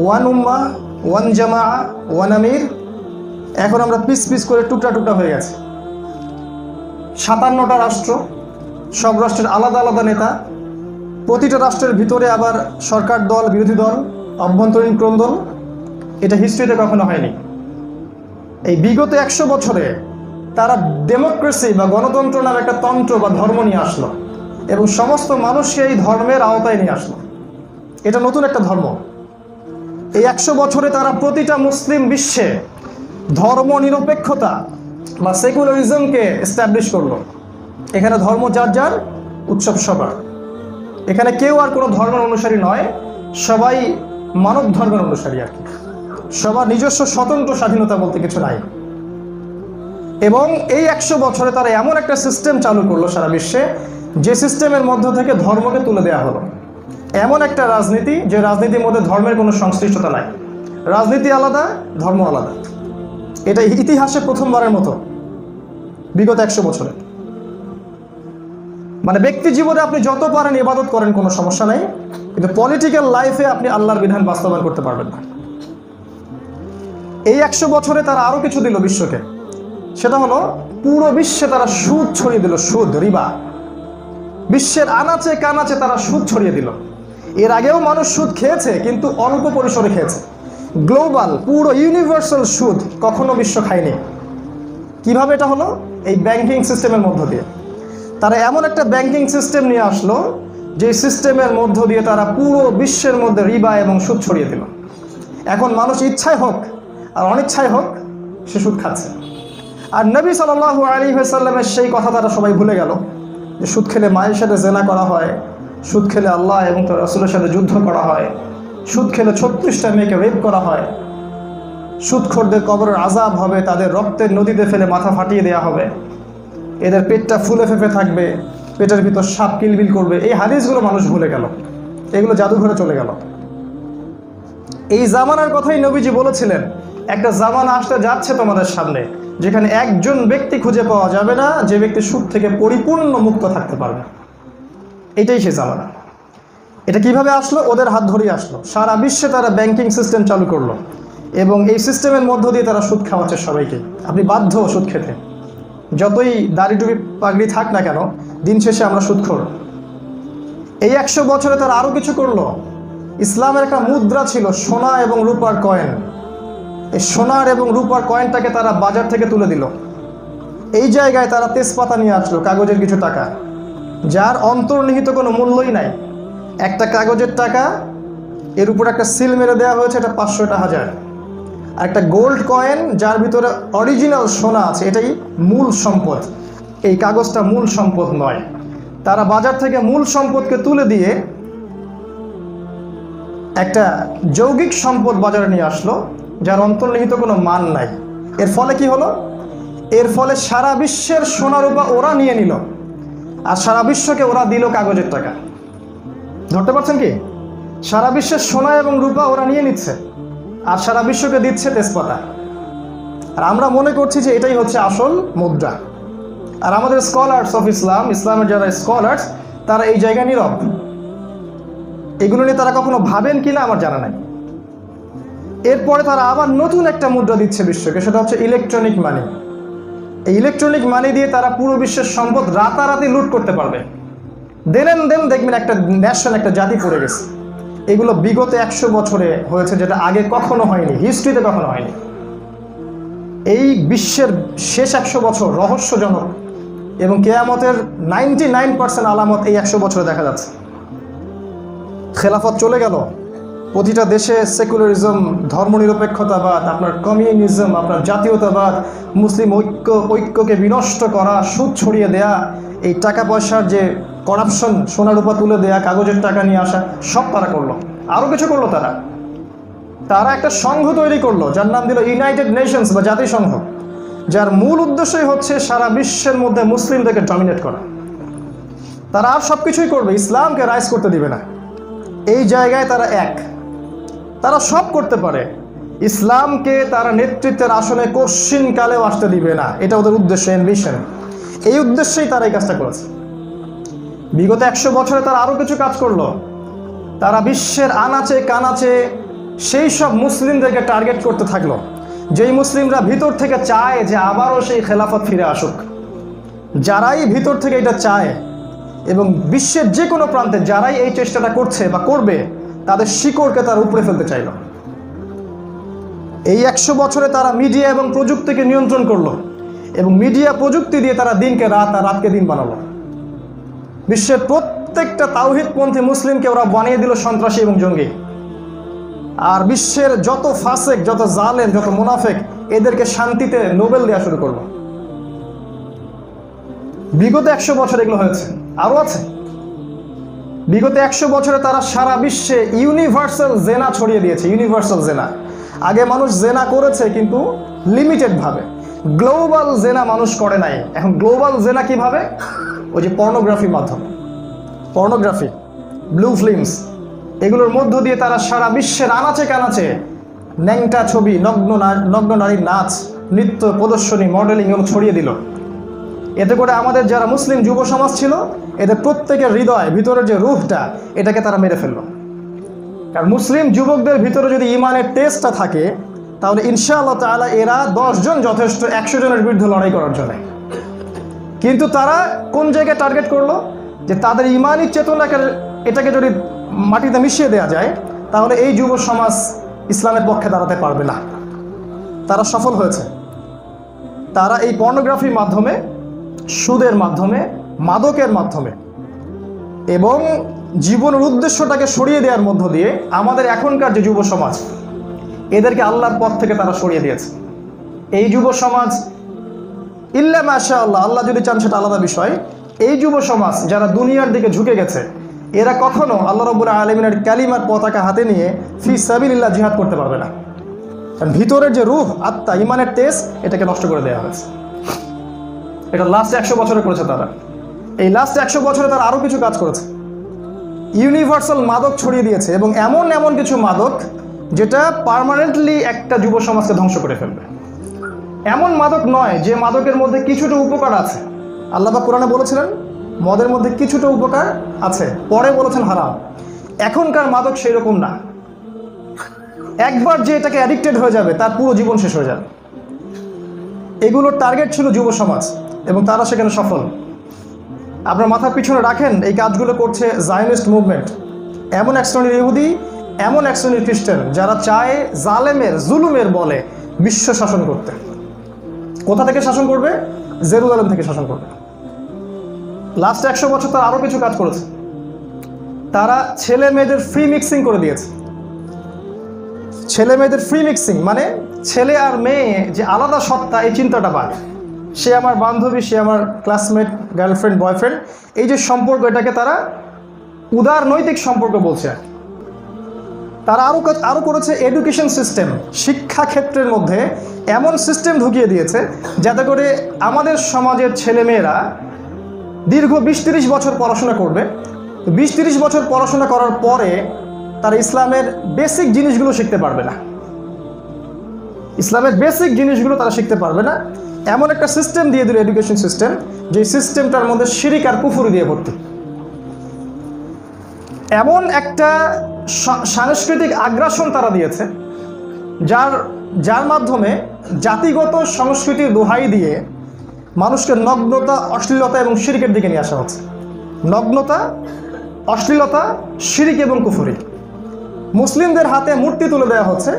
ওয়ান উম্মাহ, ওয়ান জামা, ওয়ান আমির। এখন আমরা পিস পিস করে টুকরা টুকরা হয়ে গেছে। 57টা রাষ্ট্র, সব রাষ্ট্রের আলাদা আলাদা নেতা, প্রতিটা রাষ্ট্রের ভিতরে আবার সরকার দল, বিরোধী দল, অভ্যন্তরীণ ক্রন্দন, এটা হিস্ট্রিতে কখনো হয়নি। এই বিগত 100 বছরে তারা ডেমোক্রেসি বা গণতন্ত্র নামে একটা তন্ত্র বা ধর্ম নিয়ে আসলো এবং সমস্ত মানুষকে এই ধর্মের আওতায় নিয়ে আসলো। এটা নতুন একটা ধর্ম। এই 100 বছরে তারা প্রতিটা মুসলিম বিশ্বে ধর্ম নিরপেক্ষতা বা সেকুলারিজমকে এস্টাবলিশ করলো। এখানে ধর্ম যার যার, উৎসব সবার। এখানে কেউ আর কোনো ধর্মের অনুসারী নয়, সবাই মানব ধর্মের অনুসারী আর কি। সবার নিজস্ব স্বতন্ত্র স্বাধীনতা বলতে কিছু নাই। এবং এই 100 বছরে তারা এমন একটা সিস্টেম চালু করলো সারা বিশ্বে, যে সিস্টেমের মধ্য থেকে ধর্মকে তুলে দেওয়া হলো। এমন একটা রাজনীতি, যে রাজনীতির মধ্যে ধর্মের কোনো সংশ্লিষ্টতা নাই। রাজনীতি আলাদা, ধর্ম আলাদা। এটা ইতিহাসে প্রথমবারের মতো বিগত 100 বছরে। মানে ব্যক্তি জীবনে আপনি যত পারেন ইবাদত করেন, কোনো সমস্যা নাই, কিন্তু পলিটিক্যাল লাইফে আপনি আল্লাহর বিধান বাস্তবায়ন করতে পারবেন না। এই 100 বছরে তারা আরো কিছু দিল বিশ্বকে। সেটা হলো পুরো বিশ্বে তারা সুদ ছড়িয়ে দিল, সুদ, রিবা। বিশ্বের আনাচে কানাচে তারা সুদ ছড়িয়ে দিল। এর আগেও মানুষ সুদ খেয়েছে, কিন্তু অল্প পরিসরে খেয়েছে। গ্লোবাল, পুরো ইউনিভার্সাল সুদ কখনো বিশ্ব খায়নি। কিভাবে এটা হলো? এই ব্যাংকিং সিস্টেমের মধ্য দিয়ে। তারা এমন একটা ব্যাংকিং সিস্টেম নিয়ে আসলো, যে সিস্টেমের মধ্য দিয়ে তারা পুরো বিশ্বের মধ্যে রিবা এবং সুদ ছড়িয়ে দিল। এখন মানুষ ইচ্ছায় হোক আর অনিচ্ছায় হোক, সে সুদ খাচ্ছে। আর নবী সাল্লাল্লাহু আলাইহি ওয়াসাল্লামের সেই কথা তারা সবাই ভুলে গেল, যে সুদ খেলে মায়ের সাথে জেনা করা হয়, সুদ খেলে আল্লাহ এবং তার রাসূলের সাথে যুদ্ধ করা হয়, সুদ খেলে 36টা মেয়েকে রেপ করা হয়, সুদখোরদের কবরের আযাব হবে, তাদের রক্তের নদীতে ফেলে মাথা ফাটিয়ে দেওয়া হবে, এদের পেটটা ফুলে ফেঁপে থাকবে, পেটের ভিতর সাপ কিলবিল করবে। এই হাদিসগুলো মানুষ ভুলে গেল, এগুলো জাদুঘরে চলে গেল। এই জামানার কথাই নবীজি বলেছিলেন, একটা জামানা আসতে যাচ্ছে তোমাদের সামনে, যেখানে একজন ব্যক্তি খুঁজে পাওয়া যাবে না যে ব্যক্তি সুদ থেকে পরিপূর্ণ মুক্ত থাকতে পারবে। এটাই সে জামানা। এটা কিভাবে আসলো? ওদের হাত ধরেই আসলো। সারা বিশ্বে তারা ব্যাংকিং সিস্টেম চালু করলো এবং এই সিস্টেমের মধ্য দিয়ে তারা সুদ খাওয়াচ্ছে সবাইকে। আপনি বাধ্য সুদ খেতে, যতই দাড়ি টুপি পাগড়ি থাক না কেন, দিন শেষে আমরা সুদখোর। এই 100 বছরে তারা আরো কিছু করলো। ইসলামের একটা মুদ্রা ছিল, সোনা এবং রূপার কয়েন। এই সোনার এবং রূপার কয়েনটাকে তারা বাজার থেকে তুলে দিল। এই জায়গায় তারা তেজপাতা নিয়ে আসলো, কাগজের কিছু টাকা, যার অন্তর্নিহিত কোনো মূল্যই নাই। একটা কাগজের টাকা, এর উপর একটা সিল মেরে দেওয়া হয়েছে, এটা 500, এটা 1000। আর একটা গোল্ড কয়েন, যার ভিতরে অরিজিনাল সোনা আছে, এটাই মূল সম্পদ। এই কাগজটা মূল সম্পদ নয়। তারা বাজার থেকে মূল সম্পদকে তুলে দিয়ে একটা যৌগিক সম্পদ বাজারে নিয়ে আসলো, যার অন্তর্নিহিত কোনো মান নাই। এর ফলে কি হলো? এর ফলে সারা বিশ্বের সোনা রূপা ওরা নিয়ে নিল, আর সারা বিশ্বকে ওরা দিল কাগজের টাকা। ধরতে পারছেন কি? সারা বিশ্বের সোনা এবং রূপা ওরা নিয়ে নিচ্ছে, আর সারা বিশ্বকে দিচ্ছে তেজপাতা। আর আমরা মনে করছি যে এটাই হচ্ছে আসল মুদ্রা। আর আমাদের স্কলার্স অফ ইসলাম, ইসলামের যারা স্কলার্স, তারা এই জায়গায় নীরব। এগুলো নিয়ে তারা কখনো ভাবেন কিনা আমার জানা নাই। এরপরে তারা আবার নতুন একটা মুদ্রা দিচ্ছে বিশ্বকে, সেটা হচ্ছে ইলেকট্রনিক মানি। এই ইলেকট্রনিক মানি দিয়ে তারা পুরো বিশ্বের সম্পদ রাতারাতি লুট করতে পারবে। দেন দেখবেন একটা ন্যাশন, একটা জাতি পড়ে গেছে। এগুলো বিগত 100 বছরে হয়েছে, যেটা আগে কখনো হয়নি, হিস্ট্রিতে কখনো হয়নি। এই বিশ্বের শেষ 100 বছর রহস্যজনক, এবং কিয়ামতের 99% আলামত এই 100 বছরে দেখা যাচ্ছে। খেলাফত চলে গেল, প্রতিটা দেশে সেকুলারিজম, ধর্মনিরপেক্ষতাবাদ, আপনার কমিউনিজম, আপনার জাতীয়তাবাদ, মুসলিম ঐক্যকে বিনষ্ট করা, সুদ ছড়িয়ে দেয়া, এই টাকা পয়সার যে করাপশন, সোনা রূপা তুলে দেয়া, কাগজের টাকা নিয়ে আসা, সব তারা করলো। আরও কিছু করলো তারা একটা সংঘ তৈরি করলো, যার নাম দিল ইউনাইটেড নেশনস বা জাতিসংঘ, যার মূল উদ্দেশ্যই হচ্ছে সারা বিশ্বের মধ্যে মুসলিমদেরকে ডমিনেট করা। তারা আর সব কিছুই করবে, ইসলামকে রাইজ করতে দিবে না। এই জায়গায় তারা তারা সব করতে পারে, ইসলামকে তারা নেতৃত্বের আসনে কোশ্চিনকালেও আসতে দিবে না। এটা ওদের উদ্দেশ্য, অ্যাম্বিশন। এই উদ্দেশ্যেই তারা এই কাজটা করেছে। বিগত 100 বছরে তারা আরও কিছু কাজ করলো। তারা বিশ্বের আনাচে কানাচে সেই সব মুসলিমদেরকে টার্গেট করতে থাকলো, যেই মুসলিমরা ভিতর থেকে চায় যে আবারও সেই খেলাফত ফিরে আসুক। যারাই ভিতর থেকে এটা চায়, এবং বিশ্বের যে কোনো প্রান্তে যারাই এই চেষ্টাটা করছে বা করবে তাদের শিকড়কে তারা উপড়ে ফেলতে চাইল। এই 100 বছরে তারা মিডিয়া এবং প্রযুক্তিকে নিয়ন্ত্রণ করলো এবং মিডিয়া প্রযুক্তি দিয়ে তারা দিনকে রাত আর রাতকে দিন বানালো। বিশ্বের প্রত্যেকটা তাওহীদপন্থী মুসলিমকে ওরা বানিয়ে দিল সন্ত্রাসী এবং জঙ্গি। আর বিশ্বের যত ফাসেক, যত জালেম, যত মুনাফেক, এদেরকে শান্তিতে নোবেল দেওয়া শুরু করলো। বিগত 100 বছর এগুলো হয়েছে, আরও আছে। বিগত 100 বছরে তারা সারা বিশ্বে ইউনিভার্সাল জেনা ছড়িয়ে দিয়েছে। ইউনিভার্সাল জেনা, আগে মানুষ জেনা করেছে কিন্তু লিমিটেড ভাবে, গ্লোবাল জেনা মানুষ করে নাই। এখন গ্লোবাল জেনা কিভাবে? ওই যে পর্নোগ্রাফির মাধ্যমে, পর্নোগ্রাফি, ব্লু ফিল্মস, এগুলোর মধ্য দিয়ে তারা সারা বিশ্বের আনাচে কানাচে ন্যাংটা ছবি, নগ্ন নারীর নাচ, নৃত্য প্রদর্শনী, মডেলিং এবং ছড়িয়ে দিল। এতে করে আমাদের যারা মুসলিম যুব সমাজ ছিল, এদের প্রত্যেকের হৃদয়, ভিতরের যে রূহটা, এটাকে তারা মেরে ফেললো। কারণ মুসলিম যুবকদের ভিতরে যদি ইমানের টেস্টটা থাকে, তাহলে ইনশাআল্লাহ তাআলা এরা 10 জন যথেষ্ট 100 জনের বিরুদ্ধে লড়াই করার জন্য। কিন্তু তারা কোন জায়গায় টার্গেট করলো? যে তাদের ইমানি চেতনাকে, এটাকে যদি মাটিতে মিশিয়ে দেওয়া যায়, তাহলে এই যুব সমাজ ইসলামের পক্ষে দাঁড়াতে পারবে না। তারা সফল হয়েছে। তারা এই পর্নোগ্রাফির মাধ্যমে, সুদের মাধ্যমে, মাদকের মাধ্যমে এবং জীবনের উদ্দেশ্যটাকে সরিয়ে দেওয়ার মধ্য দিয়ে আমাদের এখনকার যে যুব সমাজ, এদেরকে আল্লাহর পথ থেকে তারা সরিয়ে দিয়েছে। এই যুব সমাজ ইল্লা মাশাআল্লাহ, আল্লাহ যদি চান সেটা আলাদা বিষয়, এই যুব সমাজ যারা দুনিয়ার দিকে ঝুঁকে গেছে, এরা কখনো আল্লাহ রাব্বুল আলামিনের কালিমার পতাকা হাতে নিয়ে ফি সাবিলিল্লাহ জিহাদ করতে পারবে না। কারণ ভিতরের যে রূহ, আত্মা, ইমানের তেজ, এটাকে নষ্ট করে দেওয়া হয়েছে। এটা লাস্ট 100 বছরে করেছে তারা। এই লাস্ট 100 বছরে তারা আরও কিছু কাজ করেছে। ইউনিভার্সাল মাদক ছড়িয়ে দিয়েছে, এবং এমন এমন কিছু মাদক যেটা পার্মানেন্টলি একটা যুব সমাজকে ধ্বংস করে ফেলবে। এমন মাদক নয় যে মাদকের মধ্যে কিছুটা উপকার আছে। আল্লাহ পাক কোরআনে বলেছিলেন মদের মধ্যে কিছুটা উপকার আছে, পরে বলেছেন হারাম। এখনকার মাদক সেই রকম না। একবার যে এটাকে অ্যাডিক্টেড হয়ে যাবে, তার পুরো জীবন শেষ হয়ে যাবে। এগুলোর টার্গেট ছিল যুব সমাজ, এবং তারা সেখানে সফল। আপনার মাথার পিছনে রাখেন, এই কাজগুলো করছে জায়নিস্ট মুভমেন্ট। এমন এক শ্রেণীর ইহুদি, এমন এক শ্রেণীর খ্রিস্টান যারা চায় জালেমের, জুলুমের বলে বিশ্ব শাসন করতে। কোথা থেকে শাসন করবে? জেরুজালেম থেকে শাসন করবে। লাস্ট 100 বছর তারা আরও কিছু কাজ করেছে। তারা ছেলে মেয়েদের ফ্রি মিক্সিং করে দিয়েছে। ছেলে মেয়েদের ফ্রি মিক্সিং মানে ছেলে আর মেয়ে যে আলাদা সত্তা, এই চিন্তাটা বাদ। সে আমার বান্ধবী, সে আমার ক্লাসমেট, গার্লফ্রেন্ড, বয়ফ্রেন্ড, এই যে সম্পর্ক, এটাকে তারা উদার নৈতিক সম্পর্ক বলছে। তারা আরও করেছে এডুকেশন সিস্টেম, শিক্ষা ক্ষেত্রের মধ্যে এমন সিস্টেম ঢুকিয়ে দিয়েছে যাতে করে আমাদের সমাজের ছেলেমেয়েরা দীর্ঘ 20-30 বছর পড়াশোনা করবে। 20-30 বছর পড়াশোনা করার পরে তারা ইসলামের বেসিক জিনিসগুলো শিখতে পারবে না। ইসলামের বেসিক জিনিসগুলো তারা শিখতে পারবে না। এমন একটা সিস্টেম দিয়ে দিল, এডুকেশন সিস্টেম, যে সিস্টেমটার মধ্যে শিরিক আর কুফরি দিয়ে ভর্তি। এমন একটা সাংস্কৃতিক আগ্রাসন তারা দিয়েছে, যার মাধ্যমে জাতিগত সংস্কৃতির দোহাই দিয়ে মানুষকে নগ্নতা, অশ্লীলতা এবং শিরিকের দিকে নিয়ে আসা হচ্ছে। নগ্নতা, অশ্লীলতা, শিরিক এবং কুফরি। মুসলিমদের হাতে মূর্তি তুলে দেওয়া হচ্ছে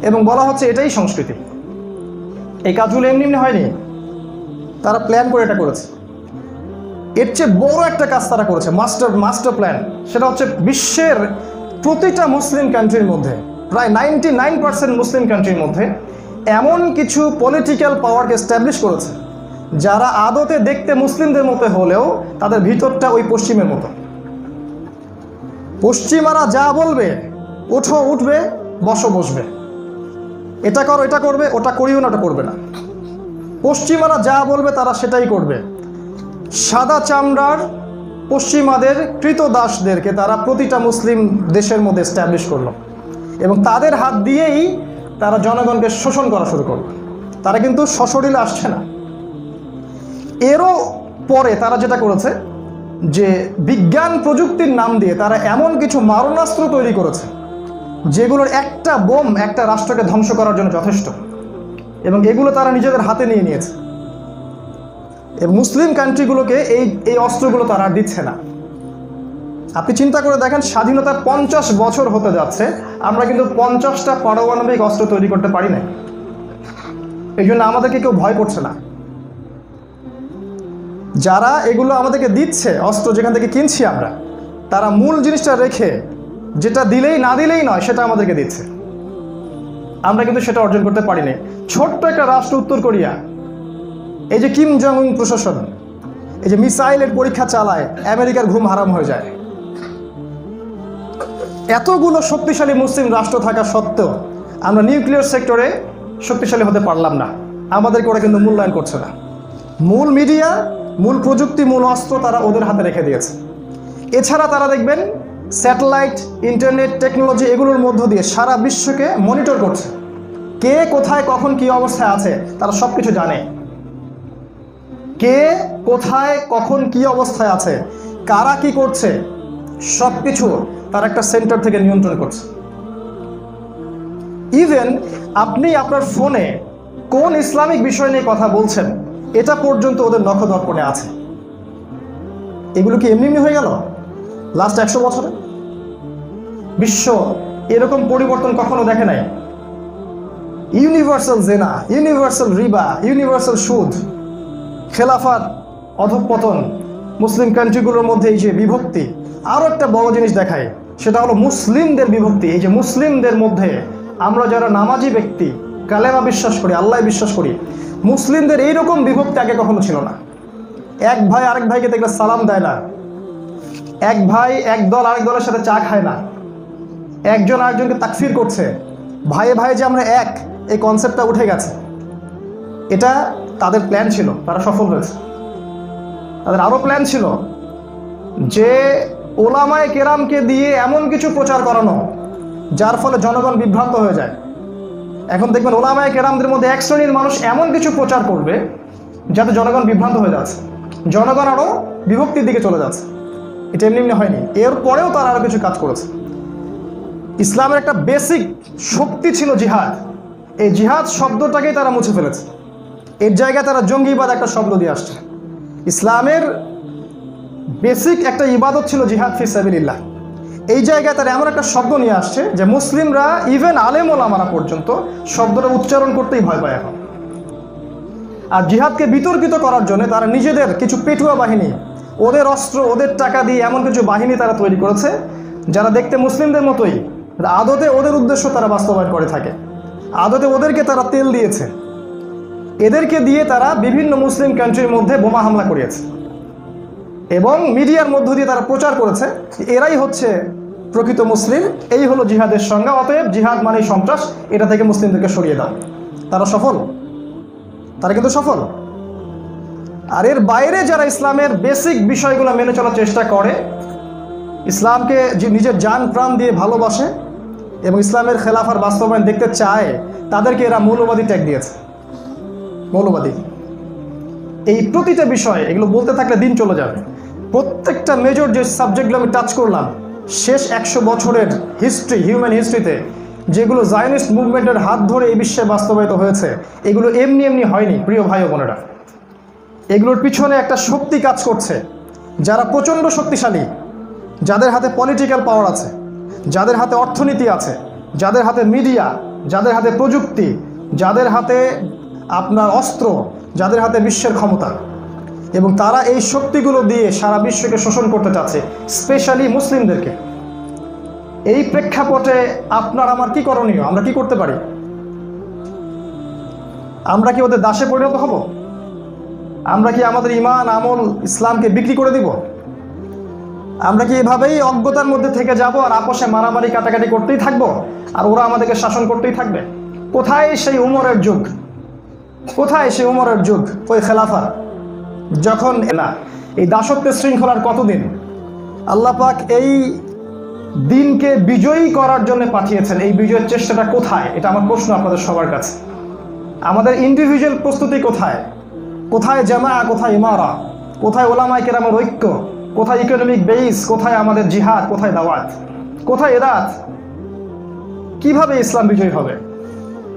এবং বলা হচ্ছে এটাই সংস্কৃতি। এই কাজগুলো এমনি এমনি হয়নি, তারা প্ল্যান করে এটা করেছে। এর চেয়ে বড় একটা কাজ তারা করেছে, মাস্টার প্ল্যান। সেটা হচ্ছে বিশ্বের প্রতিটা মুসলিম কান্ট্রির মধ্যে, প্রায় 99% মুসলিম কান্ট্রির মধ্যে এমন কিছু পলিটিক্যাল পাওয়ারকে এস্টাবলিশ করেছে যারা আদতে দেখতে মুসলিমদের মতো হলেও তাদের ভিতরটা ওই পশ্চিমের মতো। পশ্চিমারা যা বলবে, ওঠো উঠবে, বসো বসবে, এটা করো এটা করবে, ওটা করিও না ওটা করবে না। পশ্চিমারা যা বলবে তারা সেটাই করবে। সাদা চামড়ার পশ্চিমাদের কৃতদাসদেরকে তারা প্রতিটা মুসলিম দেশের মধ্যে এস্টাবলিশ করলো, এবং তাদের হাত দিয়েই তারা জনগণকে শোষণ করা শুরু করলো। তারা কিন্তু সশরীরে আসছে না। এরও পরে তারা যেটা করেছে, যে বিজ্ঞান প্রযুক্তির নাম দিয়ে তারা এমন কিছু মারণাস্ত্র তৈরি করেছে যেগুলোর একটা বোম একটা রাষ্ট্রকে ধ্বংস করার জন্য যথেষ্ট, এবং এগুলো তারা নিজেদের হাতে নিয়ে নিয়েছে। এবং মুসলিম কান্ট্রিগুলোকে এই অস্ত্রগুলো তারা দিচ্ছে না। আপনি চিন্তা করে দেখেন, স্বাধীনতার 50 বছর হতে যাচ্ছে, আমরা কিন্তু 50টা পারমাণবিক অস্ত্র তৈরি করতে পারি না। এই জন্য আমাদেরকে কেউ ভয় করছে না। যারা এগুলো আমাদেরকে দিচ্ছে, অস্ত্র যেখান থেকে কিনছি আমরা, তারা মূল জিনিসটা রেখে, যেটা দিলেই না দিলেই নয় সেটা আমাদেরকে দিচ্ছে। আমরা কিন্তু সেটা অর্জন করতে পারিনি। ছোট্ট একটা রাষ্ট্র উত্তর কোরিয়া, এই যে কিম জং উন প্রশাসন, এই যে মিসাইলের পরীক্ষা চালায়, আমেরিকার ঘুম হারাম হয়ে যায়। এতগুলো শক্তিশালী মুসলিম রাষ্ট্র থাকা সত্ত্বেও আমরা নিউক্লিয়ার সেক্টরে শক্তিশালী হতে পারলাম না। আমাদেরকে ওরা কিন্তু মূল্যায়ন করছে না। মূল মিডিয়া, মূল প্রযুক্তি, মূল অস্ত্র তারা ওদের হাতে রেখে দিয়েছে। এছাড়া তারা দেখবেন স্যাটেলাইট, ইন্টারনেট, টেকনোলজি এগুলোর মধ্য দিয়ে সারা বিশ্বকে মনিটর করছে। কে কোথায় কখন কি অবস্থায় আছে তারা সব কিছু জানে। কে কোথায় কখন কি অবস্থায় আছে, কারা কি করছে, সব কিছু তার একটা সেন্টার থেকে নিয়ন্ত্রণ করছে। ইভেন আপনি আপনার ফোনে কোন ইসলামিক বিষয় নিয়ে কথা বলছেন এটা পর্যন্ত ওদের নখদর্পণে আছে। এগুলো কি এমনি এমনি হয়ে গেল লাস্ট 100 বছরে? বিশ্ব এরকম পরিবর্তন কখনো দেখে নাই। ইউনিভার্সাল জেনা, ইউনিভার্সাল রিবা, ইউনিভার্সাল সুদ, খেলাফাত, অধঃপতন, মুসলিম কান্ট্রিগুলোর মধ্যে এই যে বিভক্তি। আরও একটা বড় জিনিস দেখায়, সেটা হলো মুসলিমদের বিভক্তি। এই যে মুসলিমদের মধ্যে আমরা যারা নামাজি ব্যক্তি, কালেমা বিশ্বাস করি, আল্লাহ বিশ্বাস করি, মুসলিমদের এইরকম বিভক্তি আগে কখনো ছিল না। এক ভাই আরেক ভাইকে দেখলে সালাম দেয় না, এক ভাই এক দল আরেক দলের সাথে চা খায় না, একজন আরেকজনকে তাকফির করছে। ভাইয়ে ভাই যে আমরা এক, এই কনসেপ্টটা উঠে গেছে। এটা তাদের প্ল্যান ছিল, তারা সফল হয়েছে। তাদের আরও প্ল্যান ছিল যে ওলামায়ে কেরামকে দিয়ে এমন কিছু প্রচার করানো যার ফলে জনগণ বিভ্রান্ত হয়ে যায়। এখন দেখবেন ওলামায়ে কেরামদের মধ্যে এক শ্রেণীর মানুষ এমন কিছু প্রচার করবে যাতে জনগণ বিভ্রান্ত হয়ে যাচ্ছে, জনগণ আরও বিভক্তির দিকে চলে যাচ্ছে। এটা এমনি এমনি হয়নি, এরপরেও তারা আরও কিছু কাজ করেছে। ইসলামের একটা বেসিক শক্তি ছিল জিহাদ। এই জিহাদ শব্দটাকেই তারা মুছে ফেলেছে। এর জায়গায় তারা জঙ্গিবাদ একটা শব্দ দিয়ে আসছে। ইসলামের বেসিক একটা ইবাদত ছিল জিহাদ ফি সাবিলিল্লাহ। এই জায়গায় তারা এমন একটা শব্দ নিয়ে আসছে যে মুসলিমরা, ইভেন আলেম ওলামারা পর্যন্ত শব্দটা উচ্চারণ করতেই ভয় পায় এখন। আর জিহাদকে বিতর্কিত করার জন্য তারা নিজেদের কিছু পেটুয়া বাহিনী, ওদের অস্ত্র, ওদের টাকা দিয়ে এমন কিছু বাহিনী তারা তৈরি করেছে যারা দেখতে মুসলিমদের মতোই, আদতে ওদের উদ্দেশ্য তারা বাস্তবায়ন করে থাকে। আদতে ওদেরকে তারা তেল দিয়েছে, এদেরকে দিয়ে তারা বিভিন্ন মুসলিম কান্ট্রির মধ্যে বোমা হামলা করিয়েছে এবং মিডিয়ার মধ্য দিয়ে তারা প্রচার করেছে এরাই হচ্ছে প্রকৃত মুসলিম, এই হলো জিহাদের সংজ্ঞা, অতএব জিহাদ মানেই সন্ত্রাস, এটা থেকে মুসলিমদেরকে সরিয়ে দাও। তারা সফল, তারা কিন্তু সফল। আর এর বাইরে যারা ইসলামের বেসিক বিষয়গুলো মেনে চলার চেষ্টা করে, ইসলামকে নিজের জান প্রাণ দিয়ে ভালোবাসে এবং ইসলামের খেলাফার বাস্তবায়ন দেখতে চায়, তাদেরকে এরা মৌলবাদী ট্যাগ দিয়েছে। মৌলবাদী এই প্রতিটা বিষয়, এগুলো বলতে থাকলে দিন চলে যাবে। প্রত্যেকটা মেজর যে সাবজেক্টগুলো আমি টাচ করলাম, শেষ 100 বছরের হিস্ট্রি, হিউম্যান হিস্ট্রিতে যেগুলো জায়নিস্ট মুভমেন্টের হাত ধরে এই বিশ্বে বাস্তবায়িত হয়েছে, এগুলো এমনি এমনি হয়নি প্রিয় ভাই ও বোনেরা। এগুলোর পিছনে একটা শক্তি কাজ করছে, যারা প্রচণ্ড শক্তিশালী, যাদের হাতে পলিটিক্যাল পাওয়ার আছে, যাদের হাতে অর্থনীতি আছে, যাদের হাতে মিডিয়া, যাদের হাতে প্রযুক্তি, যাদের হাতে আপনার অস্ত্র, যাদের হাতে বিশ্বের ক্ষমতা, এবং তারা এই শক্তিগুলো দিয়ে সারা বিশ্বকে শোষণ করতে চাচ্ছে, স্পেশালি মুসলিমদেরকে। এই প্রেক্ষাপটে আপনার আমার কি করণীয়? আমরা কি করতে পারি? আমরা কি ওদের দাসে পরিণত হব? আমরা কি আমাদের ঈমান, আমল, ইসলামকে বিক্রি করে দিব? আমরা কি এভাবেই অজ্ঞতার মধ্যে থেকে যাব আর আপোষে মারামারি কাটাকাটি করতেই থাকবো আর ওরা আমাদেরকে শাসন করতেই থাকবে? কোথায় সেই উমরের যুগ? কোথায় সেই উমরের যুগ, ওই খেলাফা, যখন না এই দাসত্বের শৃঙ্খলার কতদিন? আল্লাহ পাক এই দিনকে বিজয়ী করার জন্য পাঠিয়েছেন। এই বিজয়ের চেষ্টাটা কোথায়? এটা আমার প্রশ্ন আপনাদের সবার কাছে। আমাদের ইন্ডিভিজুয়াল প্রস্তুতি কোথায়? কোথায় জামা, কোথায় ইমারা, কোথায় ওলামায়ে কেরামের ঐক্য, কোথায় ইকোনমিক বেস, কোথায় আমাদের জিহাদ, কোথায় দাওয়াত, কোথায় এদাত? কিভাবে ইসলাম বিজয়ী হবে?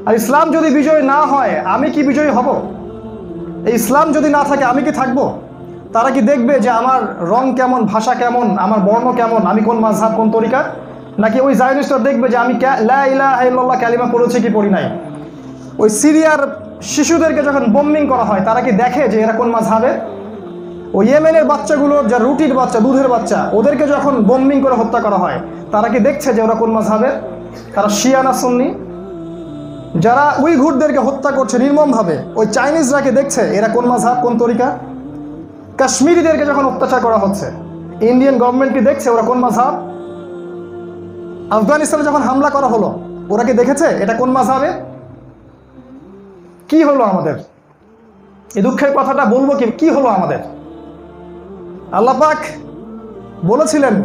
আর ইসলাম যদি বিজয় না হয়, আমি কি বিজয়ী হব? এই ইসলাম যদি না থাকে আমি কি থাকবো? তারা কি দেখবে যে আমার রং কেমন, ভাষা কেমন, আমার বর্ণ কেমন, আমি কোন মাযহাব কোন তরিকা? নাকি ওই জায়নিস্টরা দেখবে যে আমি লা ইলাহা ইল্লাল্লাহ কালিমা পড়েছি কি পড়ি নাই? ওই সিরিয়ার শিশুদেরকে যখন বোম্বিং করা হয় তারা কি দেখে যে এরা কোন মাযহাবে? ওই ইয়েমেনের বাচ্চাগুলো, যা রুটির বাচ্চা, দুধের বাচ্চা, ওদেরকে যখন বোম্বিং করে হত্যা করা হয় তারা কি দেখছে যে ওরা কোন মাযহাবের? তারা শিয়া না সুন্নি? যারা উইঘুরদেরকে হত্যা করছে নির্মমভাবে, ওই চাইনিজরা কি দেখছে এরা কোন মাযহাব কোন তরিকা? কাশ্মীরিদেরকে যখন অত্যাচার করা হচ্ছে ইন্ডিয়ান গভর্নমেন্ট কি দেখছে ওরা কোন মাযহাব? আফগানিস্তানে যখন হামলা করা হলো ওরা কি দেখেছে এটা কোন মাযহাবে? কি হলো আমাদের? এই দুঃখের কথাটা বলবো কি হলো আমাদের? আল্লাহ পাক বলেছিলেন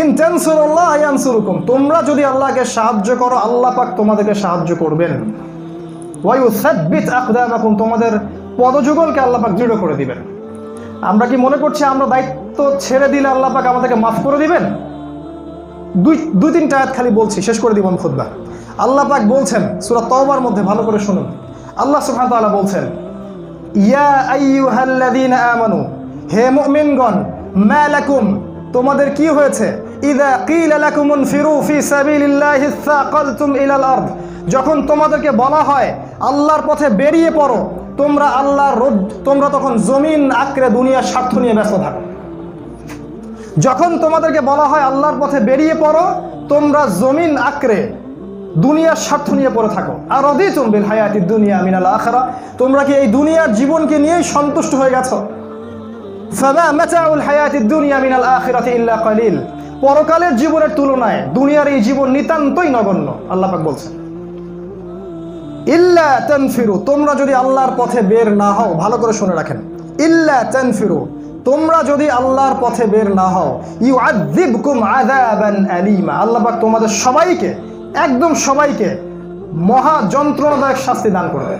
ইন তানসুরুল্লাহ ইয়ানসুরুকুম, তোমরা যদি আল্লাহকে সাহায্য করো আল্লাহ পাক তোমাদেরকে সাহায্য করবেন। ওয়া ইউসাব্বিত আকদামাকুম, তোমাদের পদযুগলকে আল্লাহ পাক দৃঢ় করে দিবেন। আমরা কি মনে করছি আমরা দায়িত্ব ছেড়ে দিলে আল্লাহ পাক আমাদেরকে মাফ করে দিবেন? দুই তিনটা আয়াত খালি বলছি, শেষ করে দিব আমি খুতবা। আল্লাহ পাক বলছেন সূরা তাওবার মধ্যে, ভালো করে শুনুন। আল্লাহ সুবহানাহু ওয়া তাআলা বলছেন ইয়া আইয়ুহাল্লাযীনা আমানু, হে মুমিনগণ, মা লাকুম, তোমাদের কি হয়েছে, ইযা কিলা লাকুম ইনফিরু ফি সাবিলিল্লাহি সাকালতুম ইলাল আরদ, যখন তোমাদেরকে বলা হয় আল্লাহর পথে বেরিয়ে পড়ো, তোমরা তখন জমিন আঁকড়ে দুনিয়ার স্বার্থ নিয়ে ব্যস্ত থাকো। যখন তোমাদেরকে বলা হয় আল্লাহর পথে বেরিয়ে পড়ো, তোমরা জমিন আঁকড়ে দুনিয়ার স্বার্থ নিয়ে পড়ে থাকো। আর রাদিতুম বিল হায়াতিদ দুনিয়া মিনাল আখিরা, তোমরা কি এই দুনিয়ার জীবনকে নিয়েই সন্তুষ্ট হয়ে গেছো? ফামা মাতাউল হায়াতিদ দুনিয়া মিনাল আখিরাতি ইল্লা কালিল, পরকালের জীবনের তুলনায় দুনিয়ার এই জীবন নিতান্তই নগণ্য। আল্লাহ পাক বলছেন ইল্লা তানফিরু, তোমরা যদি আল্লাহর পথে বের না হও, ভালো করে শুনে রাখেন, ইল্লা তানফিরু, তোমরা যদি আল্লাহর পথে বের না হও, ইউআযযিবকুম আযাবান আলীমা, আল্লাহ পাক তোমাদের সবাইকে, একদম সবাইকে মহা যন্ত্রণাদায়ক শাস্তি দান করবে।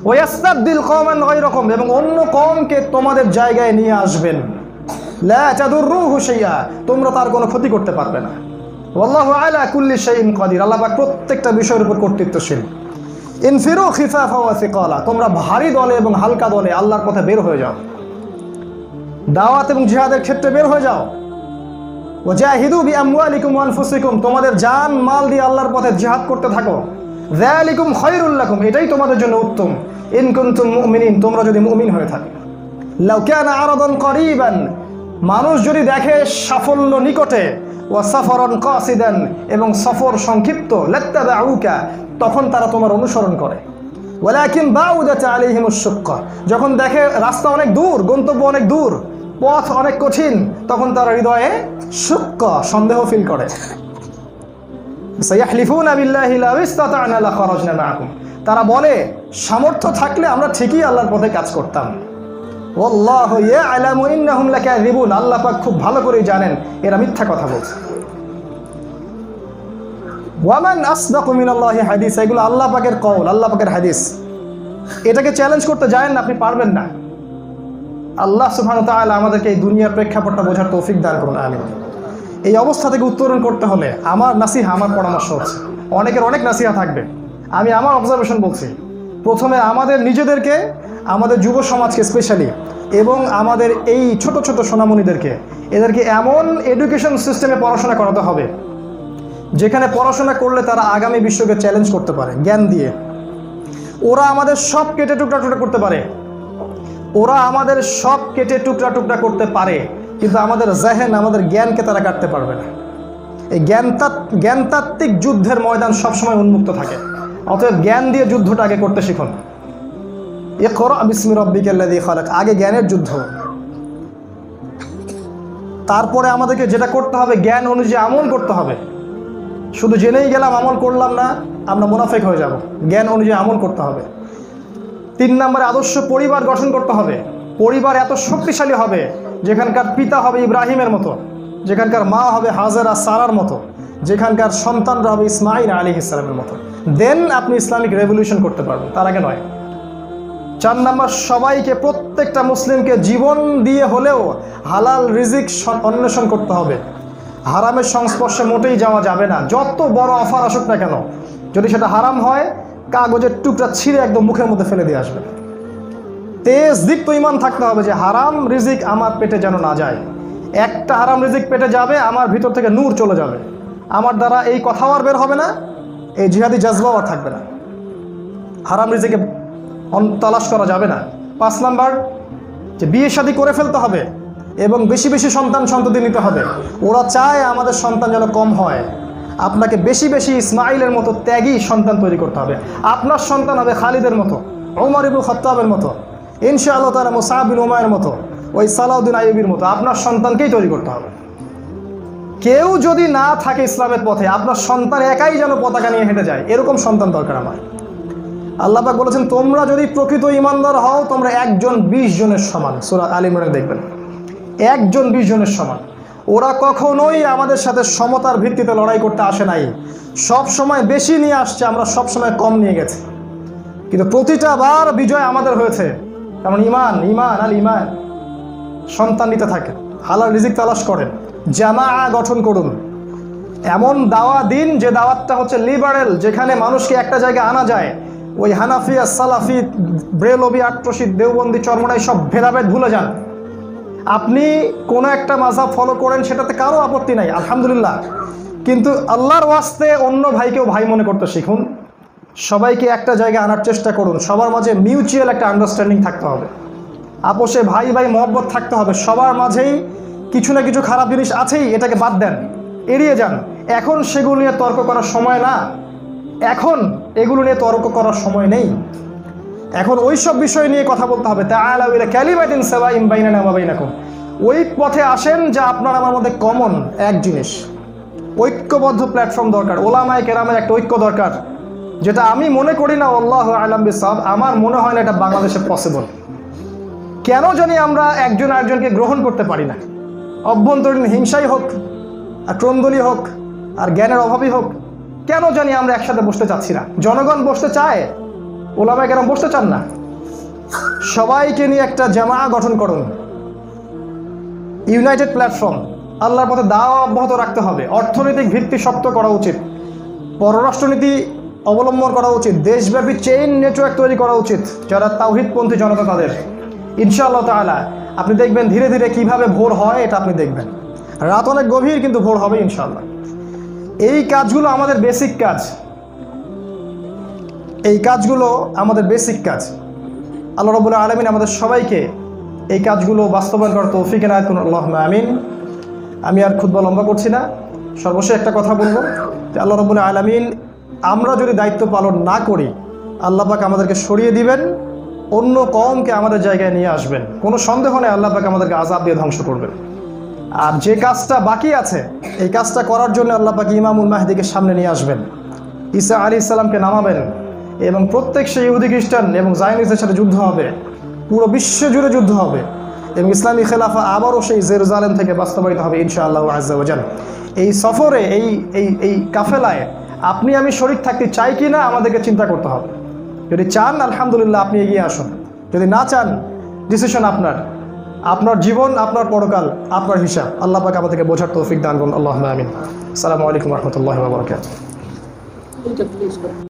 ওয়াস্তাবদিল কওমান গায়রাকুম, এবং অন্য কওমকে তোমাদের জায়গায় নিয়ে আসবেন। লা তাদুররুহু শাইআ, তোমরা তার কোনো ক্ষতি করতে পারবে না। ওয়াল্লাহু আলা কুল্লি শাইইন কাদির, আল্লাহ পাক প্রত্যেকটা বিষয়ের উপর কর্তৃত্বশীল। ইনফিরু খিফাফা ওয়া সিকালা, তোমরা ভারী দলে এবং হালকা দলে আল্লাহর পথে বের হয়ে যাও, দাওয়াত এবং জিহাদের ক্ষেত্রে বের হয়ে যাও। ওয়াজাহিদু বিআমওয়ালিকুম ওয়া আনফুসিকুম, তোমাদের জান মাল দিয়ে আল্লাহর পথে জিহাদ করতে থাকো। যালিকুম খায়রুল লাকুম, এটাই তোমাদের জন্য উত্তম। ইন কুনতুম মুমিনিন, তোমরা যদি মুমিন হয়ে থাকো। লাউ কানা আরাদান করিবান, মানুষ যদি দেখে সাফল্য নিকটে, ওয়া সাফরান কাসিদান, এবং সফর সংক্ষিপ্ত, লাত্তাবাউকা, তখন তারা তোমার অনুসরণ করে। ওয়ালাকিন বাউদাত আলাইহিমুশ শুক্কা, যখন দেখে রাস্তা অনেক দূর, গন্তব্য অনেক দূর, পথ অনেক কঠিন, তখন তারা হৃদয়ে শুক্কা, সন্দেহ ফিল করে। সায়াহলিফুনা বিল্লাহি লাউ ইসতাতা'না লাখারাজনা মাআকুম, তারা বলে সামর্থ্য থাকলে আমরা ঠিকই আল্লাহর পথে কাজ করতাম। ওয়াল্লাহু ইয়ালামু ইন্নাহুম লাকাযিবুন, আল্লাহ পাক খুব ভালো করেই জানেন এরা মিথ্যা কথা বলছে। ওয়ামান আসদাকু মিনাল্লাহি হাদিস, এগুলো আল্লাহ পাকের কওল, আল্লাহ পাকের হাদিস। এটাকে চ্যালেঞ্জ করতে যায়েন না, আপনি পারবেন না। আল্লাহ সুবহানাহু ওয়া তাআলা আমাদেরকে এই দুনিয়ার প্রেক্ষাপটটা বোঝার তৌফিক দান করুন, আমিন। এই অবস্থা থেকে উত্তরণ করতে হলে আমার নাসিহা, আমার পরামর্শ হচ্ছে, অনেকের অনেক নাসিহা থাকবে, আমি আমার অবজারভেশন বলছি। প্রথমে আমাদের নিজেদেরকে, আমাদের যুব সমাজকে স্পেশালি, এবং আমাদের এই ছোট ছোট সোনামণিদেরকে, এদেরকে এমন এডুকেশন সিস্টেমে পড়াশোনা করাতে হবে যেখানে পড়াশোনা করলে তারা আগামী বিশ্বকে চ্যালেঞ্জ করতে পারে জ্ঞান দিয়ে। ওরা আমাদের সব কেটে টুকরা টুকরা করতে পারে, ওরা আমাদের সব কেটে টুকরা টুকরা করতে পারে, কিন্তু আমাদের জেহেন, আমাদের জ্ঞানকে তারা কাটতে পারবে না। এই জ্ঞানতাত্ত্বিক যুদ্ধের ময়দান সবসময় উন্মুক্ত থাকে। অতএব জ্ঞান দিয়ে যুদ্ধটা আগে করতে শিখুন। ইকরা বিসমি রাব্বিকাল্লাযী খালাক, আগে জ্ঞানের যুদ্ধ। তারপরে আমাদেরকে যেটা করতে হবে, জ্ঞান অনুযায়ী আমল করতে হবে। শুধু জেনেই গেলাম, আমল করলাম না, আমরা মুনাফিক হয়ে যাব। জ্ঞান অনুযায়ী আমল করতে হবে। 3 নম্বরে আদর্শ পরিবার গঠন করতে হবে। পরিবার এত শক্তিশালী হবে যেখানকার পিতা হবে ইব্রাহিমের মতো, যেখানকার মা হবে হাজেরা সারার মতো, যেখানকার সন্তানরা হবে ইসমাঈল আলাইহিস সালামের মতো। দেন আপনি ইসলামিক রেভলিউশন করতে পারবেন, তার আগে নয়। 4 নম্বর, সবাইকে, প্রত্যেকটা মুসলিমকে জীবন দিয়ে হলেও হালাল রিজিক অন্বেষণ করতে হবে। হারামের সংস্পর্শে মোটেই যাওয়া যাবে না। যত বড় অফার আসুক না কেন, যদি সেটা হারাম হয়, কাগজের টুকরা ছিঁড়ে একদম মুখের মধ্যে ফেলে দিয়ে আসবে। তেজ দীপ্ত ঈমান থাকতে হবে যে হারাম রিজিক আমার পেটে যেন না যায়। একটা হারাম রিজিক পেটে যাবে, আমার ভিতর থেকে নূর চলে যাবে, আমার দ্বারা এই কথাও আর বের হবে না, এই জিহাদি জজবাও আর থাকবে না। হারাম রিজিকে তালাশ করা যাবে না। 5 নাম্বার, যে বিয়ে শাদী করে ফেলতে হবে এবং বেশি বেশি সন্ততি নিতে হবে। ওরা চায় আমাদের সন্তান যেন কম হয়। আপনাকে বেশি বেশি ইসমাইলের মতো ত্যাগী সন্তান তৈরি করতে হবে। আপনার সন্তান হবে খালিদের মতো, ওমর ইবনে খাত্তাবের মতো, ইনশাআল্লাহ তাআলা মুসআব বিন উমাইরের মতো, ওই সালাউদ্দিন আইয়ুবীর মতো। আপনার সন্তানকেই তৈরি করতে হবে। কেউ যদি না থাকে ইসলামের পথে, আপনার সন্তান একাই যেন পতাকা নিয়ে হেঁটে যায়, এরকম সন্তান দরকার আমার। আল্লাহ পাক বলেছেন, তোমরা যদি প্রকৃত ঈমানদার হও, তোমরা 1 জন 20 জনের সমান। সূরা আল ইমরানে দেখবেন 1 জন 20 জনের সমান। ওরা কখনোই আমাদের সাথে সমতার ভিত্তিতে লড়াই করতে আসে নাই, সব সময় বেশি নিয়ে আসছে, আমরা সব সময় কম নিয়ে গেছি। কিন্তু প্রতিটা বার বিজয় আমাদের হয়েছে। কারণ ইমান ইমান আল ইমান। সন্তান নিতে থাকেন, হালাল রিজিক তালাশ করেন, জামাআ গঠন করুন, এমন দাওয়া দিন যে দাওয়াতটা হচ্ছে লিবারেল, যেখানে মানুষকে একটা জায়গায় আনা যায়। ওই হানাফিয়া, সালাফি, ব্রেলভি, আট্রশিদ, দেওবন্দি, চরমনাই সব ভেদাভেদ ভুলে যান। আপনি কোনো একটা মাযহাব ফলো করেন, সেটাতে কারো আপত্তি নাই, আলহামদুলিল্লাহ। কিন্তু আল্লাহর ওয়াস্তে অন্য ভাইকেও ভাই মনে করতে শিখুন। সবাইকে একটা জায়গায় আনার চেষ্টা করুন। সবার মাঝে মিউচুয়াল একটা আন্ডারস্ট্যান্ডিং থাকতে হবে, আপোষে ভাই ভাই মহব্বত থাকতে হবে। সবার মাঝেই কিছু না কিছু খারাপ জিনিস আছেই, এটাকে বাদ দেন, এড়িয়ে যান। এখন সেগুলো নিয়ে তর্ক করার সময় না, এখন এগুলো নিয়ে তর্ক করার সময় নেই। এখন ওই সব বিষয় নিয়ে কথা বলতে হবে। তাআলাউ ইলা কালিমাতিন সাওয়াইন বাইনানা ওয়া বাইনাকুম। ওই পথে আসেন যা আপনার আমার মধ্যে কমন এক জিনিস। ঐক্যবদ্ধ প্ল্যাটফর্ম দরকার, ওলামায়ে কেরামের একটা ঐক্য দরকার, যেটা আমি মনে করি না, আল্লাহু আ'লাম বিসওয়াব, আমার মনে হয় না এটা বাংলাদেশে পসিবল। কেন জানি আমরা একজন আরেকজনকে গ্রহণ করতে পারি না। অভ্যন্তরীণ হিংসাই হোক, আর ক্রন্দলি হোক, আর জ্ঞানের অভাবই হোক, কেন জানি আমরা একসাথে বসতে চাচ্ছি না। জনগণ বসতে চায়, ওলামায়ে কেরাম বসতে চান না। সবাইকে নিয়ে একটা জামাআ গঠন করুন, ইউনাইটেড প্ল্যাটফর্ম। আল্লাহর পথে দাওয়া অব্যাহত রাখতে হবে। অর্থনৈতিক ভিত্তি শক্ত করা উচিত, পররাষ্ট্রনীতি অবলম্বন করা উচিত, দেশব্যাপী চেইন নেটওয়ার্ক তৈরি করা উচিত যারা তাওহীদপন্থী জনতা তাদের। ইনশাআল্লাহ তাআলা আপনি দেখবেন ধীরে ধীরে কিভাবে ভোর হয়, এটা আপনি দেখবেন। রাত অনেক গভীর, কিন্তু ভোর হবে ইনশাআল্লাহ। এই কাজগুলো আমাদের বেসিক কাজ, এই কাজগুলো আমাদের বেসিক কাজ। আল্লাহ রাব্বুল আলামিন আমাদের সবাইকে এই কাজগুলো বাস্তবায়ন করার তৌফিক এনায়েত করুন, আল্লাহুম্মা আমিন। আমি আর খুতবা লম্বা করছি না, সর্বশেষ একটা কথা বলবো যে আল্লাহ রাব্বুল আলামিন, আমরা যদি দায়িত্ব পালন না করি, আল্লাহ পাক আমাদেরকে সরিয়ে দিবেন, অন্য কওমকে আমাদের জায়গায় নিয়ে আসবেন। কোনো সন্দেহ নেই, আল্লাহ পাক আমাদেরকে আযাব দিয়ে ধ্বংস করবেন। আর যে কাজটা বাকি আছে, এই কাজটা করার জন্য আল্লাহ পাক ইমামুল মাহদিকে সামনে নিয়ে আসবেন, ঈসা আলাইহিস সালামকে নামাবেন, এবং প্রত্যেক সেই ইহুদি খ্রিস্টান এবং জায়নিসদের সাথে যুদ্ধ হবে, পুরো বিশ্ব জুড়ে যুদ্ধ হবে, এবং ইসলামী খেলাফা আবারও সেই জেরুজালেম থেকে বাস্তবায়িত হবে ইনশাআল্লাহু আযজা ওয়া জাল। এই সফরে, এই কাফেলায় আপনি আমি শরীক থাকতে চাই কি না, আমাদেরকে চিন্তা করতে হবে। যদি চান, আলহামদুলিল্লাহ, আপনি এগিয়ে আসুন। যদি না চান, ডিসিশন আপনার, আপনার জীবন, আপনার পরকাল, আপনার হিসাব। আল্লাহ পাক আমাদেরকে বোঝার তৌফিক দান করুন, আল্লাহুম্মা আমিন। আসসালামু আলাইকুম ওয়া রাহমাতুল্লাহি ওয়া বারাকাতুহু।